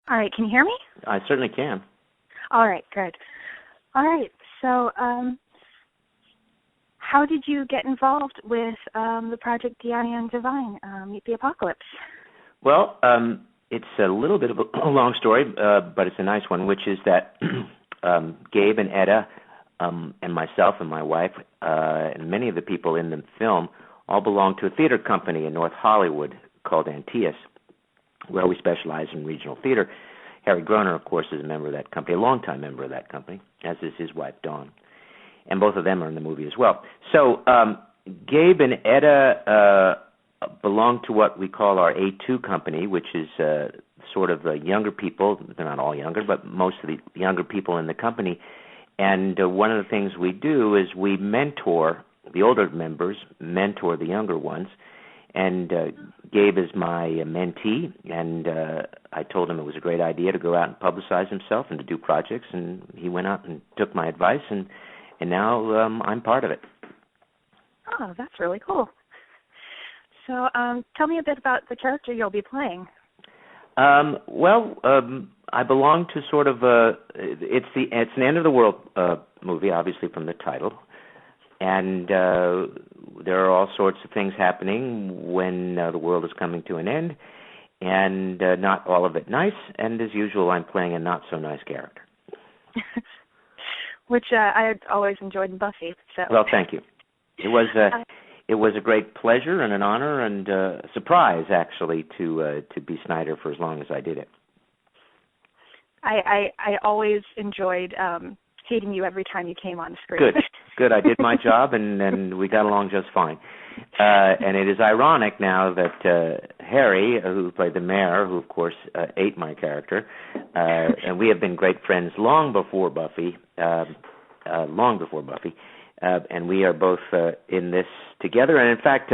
All right, can you hear me? I certainly can. All right, good. All right, so how did you get involved with the project Diani Devine, Meet the Apocalypse? Well, it's a little bit of a long story, but it's a nice one, which is that Gabe and Etta and myself and my wife and many of the people in the film all belong to a theater company in North Hollywood called Antaeus, where we specialize in regional theater. Harry Groner, of course, is a member of that company, a longtime member of that company, as is his wife, Dawn. And both of them are in the movie as well. So Gabe and Etta belong to what we call our A2 company, which is sort of younger people. They're not all younger, but most of the younger people in the company. And one of the things we do is we mentor the older members, mentor the younger ones. And Gabe is my mentee, and I told him it was a great idea to go out and publicize himself and to do projects, and he went out and took my advice, and now I'm part of it. Oh, that's really cool. So tell me a bit about the character you'll be playing. I belong to sort of it's an end of the world movie, obviously from the title, and there are all sorts of things happening when the world is coming to an end, and not all of it nice. And as usual, I'm playing a not so nice character, which I always enjoyed in Buffy. So. Well, thank you. It was a great pleasure and an honor and a surprise, actually, to be Snyder for as long as I did it. I always enjoyed hating you every time you came on screen. Good. I did my job, and we got along just fine. And it is ironic now that Harry, who played the mayor, who of course ate my character, and we have been great friends long before Buffy, and we are both in this together. And in fact,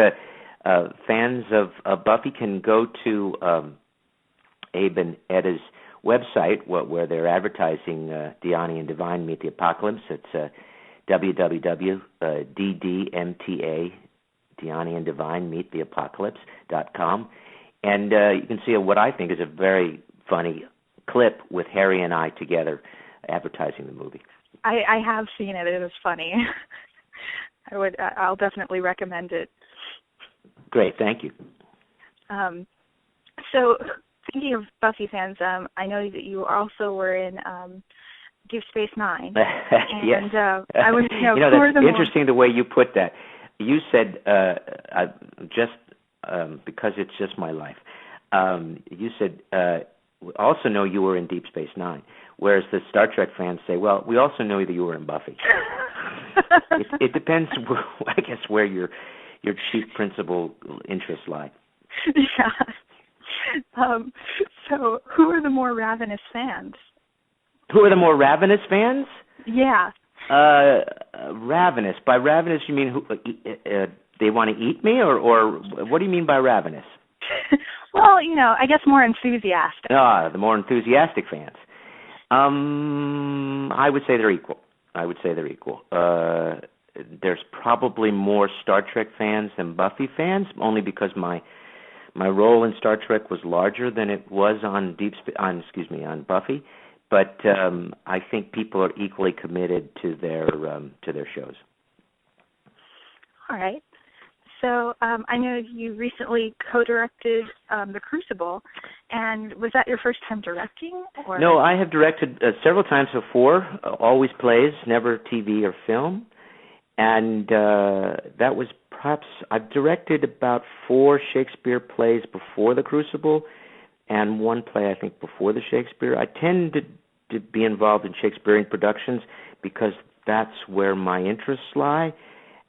fans of Buffy can go to Abe and Etta's website, where they're advertising Diani and Devine Meet the Apocalypse. It's www.ddmta, Diani and Devine Meet the Apocalypse.com. And you can see what I think is a very funny clip with Harry and I together advertising the movie. I have seen it. It is funny. I'll definitely recommend it. Great, thank you. So, speaking of Buffy fans, I know that you also were in Deep Space Nine. Yes. And I was, that's interesting the way you put that. You said, because it's just my life, you said, also know you were in Deep Space Nine, whereas the Star Trek fans say, well, we also know that you were in Buffy. It depends, I guess, where your chief principal interests lie. Yeah. So who are the more ravenous fans? Who are the more ravenous fans? Yeah. Ravenous. By ravenous, you mean who, they want to eat me, or what do you mean by ravenous? Well, I guess more enthusiastic. The more enthusiastic fans. I would say they're equal. There's probably more Star Trek fans than Buffy fans, only because my role in Star Trek was larger than it was on Buffy. But I think people are equally committed to their shows. All right. So I know you recently co-directed The Crucible, and was that your first time directing? Or? No, I have directed several times before, always plays, never TV or film. And that was perhaps, I've directed about 4 Shakespeare plays before The Crucible, and 1 play, I think, before the Shakespeare. I tend to be involved in Shakespearean productions because that's where my interests lie.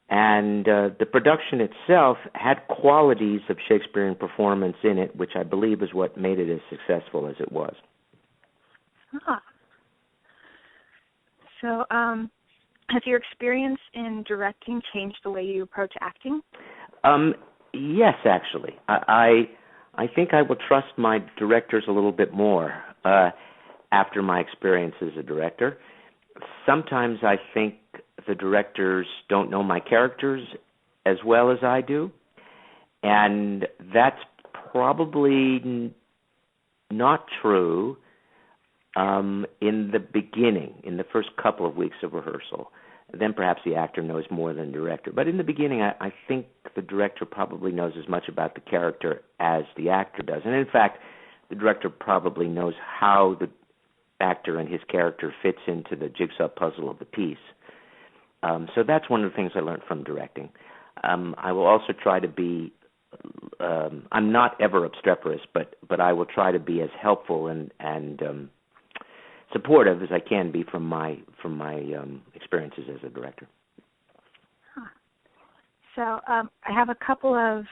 And the production itself had qualities of Shakespearean performance in it, which I believe is what made it as successful as it was. So has your experience in directing changed the way you approach acting? Yes, actually. I think I will trust my directors a little bit more after my experience as a director. Sometimes I think the directors don't know my characters as well as I do, and that's probably not true In the beginning, in the first couple of weeks of rehearsal. Then perhaps the actor knows more than the director. But in the beginning, I think the director probably knows as much about the character as the actor does. And in fact, the director probably knows how the actor and his character fits into the jigsaw puzzle of the piece. So that's one of the things I learned from directing. I will also try to be, I'm not ever obstreperous, but I will try to be as helpful and supportive as I can be from my experiences as a director. Huh. So I have a couple of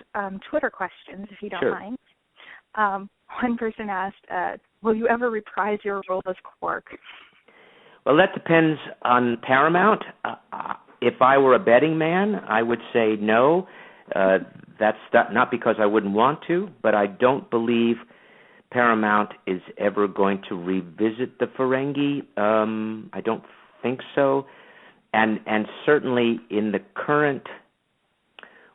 Twitter questions, if you don't mind. One person asked, will you ever reprise your role as Quark? Well, that depends on Paramount. If I were a betting man, I would say no. That's not because I wouldn't want to, but I don't believe Paramount is ever going to revisit the Ferengi. I don't think so. And certainly in the current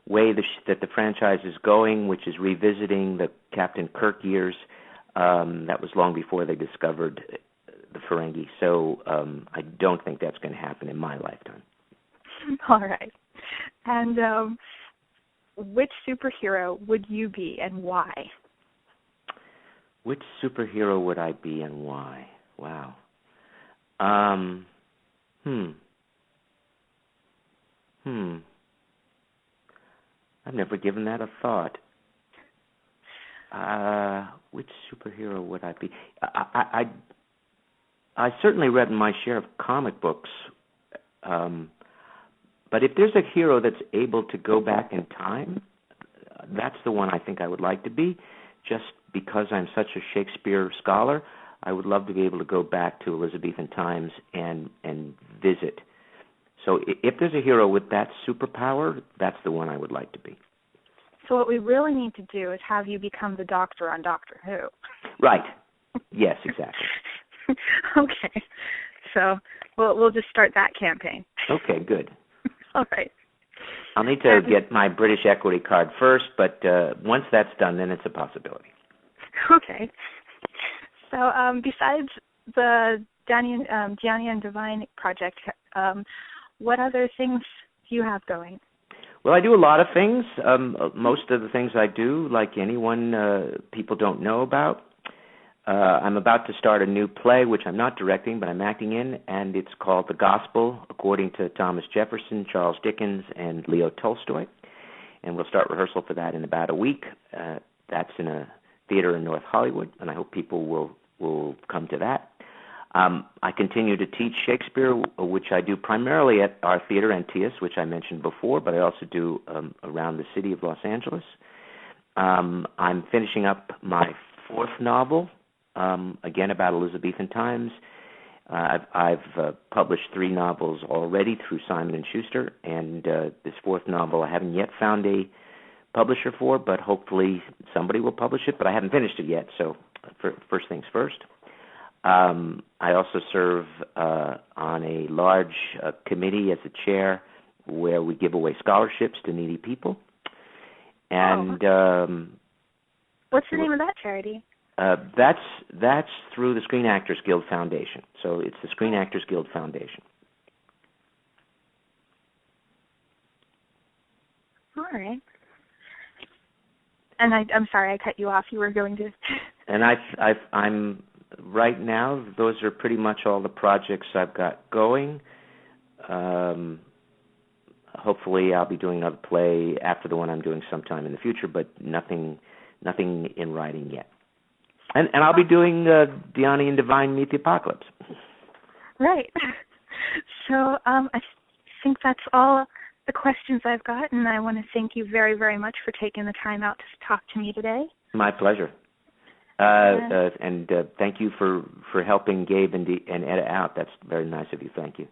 way that the franchise is going, which is revisiting the Captain Kirk years, that was long before they discovered the Ferengi. So I don't think that's going to happen in my lifetime. All right. And which superhero would you be and why? Which superhero would I be and why? Wow. I've never given that a thought. Which superhero would I be? I certainly read my share of comic books, but if there's a hero that's able to go back in time, that's the one I think I would like to be. Just because I'm such a Shakespeare scholar, I would love to be able to go back to Elizabethan times and visit. So if there's a hero with that superpower, that's the one I would like to be. So what we really need to do is have you become the Doctor on Doctor Who. Right. Yes, exactly. Okay. So we'll just start that campaign. Okay, good. All right. I'll need to get my British Equity card first, but once that's done, then it's a possibility. Okay. So besides the Diani Devine project, what other things do you have going? Well, I do a lot of things. Most of the things I do, like anyone, people don't know about. I'm about to start a new play, which I'm not directing, but I'm acting in, and it's called The Gospel, according to Thomas Jefferson, Charles Dickens, and Leo Tolstoy. And we'll start rehearsal for that in about a week. That's in a theater in North Hollywood, and I hope people will come to that. I continue to teach Shakespeare, which I do primarily at our theater, Antaeus, which I mentioned before, but I also do around the city of Los Angeles. I'm finishing up my fourth novel, again about Elizabethan times. I've published 3 novels already through Simon & Schuster, and this fourth novel I haven't yet found a publisher for, but hopefully somebody will publish it, but I haven't finished it yet, so first things first. I also serve on a large committee as a chair where we give away scholarships to needy people. And what's the name of that charity? That's through the Screen Actors Guild Foundation. So it's the Screen Actors Guild Foundation. All right. And I'm sorry I cut you off. You were going to. And I'm right now. Those are pretty much all the projects I've got going. Hopefully, I'll be doing another play after the one I'm doing sometime in the future, but nothing in writing yet. And I'll be doing Diani and Devine Meet the Apocalypse. Right. So I think that's all the questions I've got, and I want to thank you very, very much for taking the time out to talk to me today. My pleasure. And thank you for helping Gabe and Etta out. That's very nice of you. Thank you.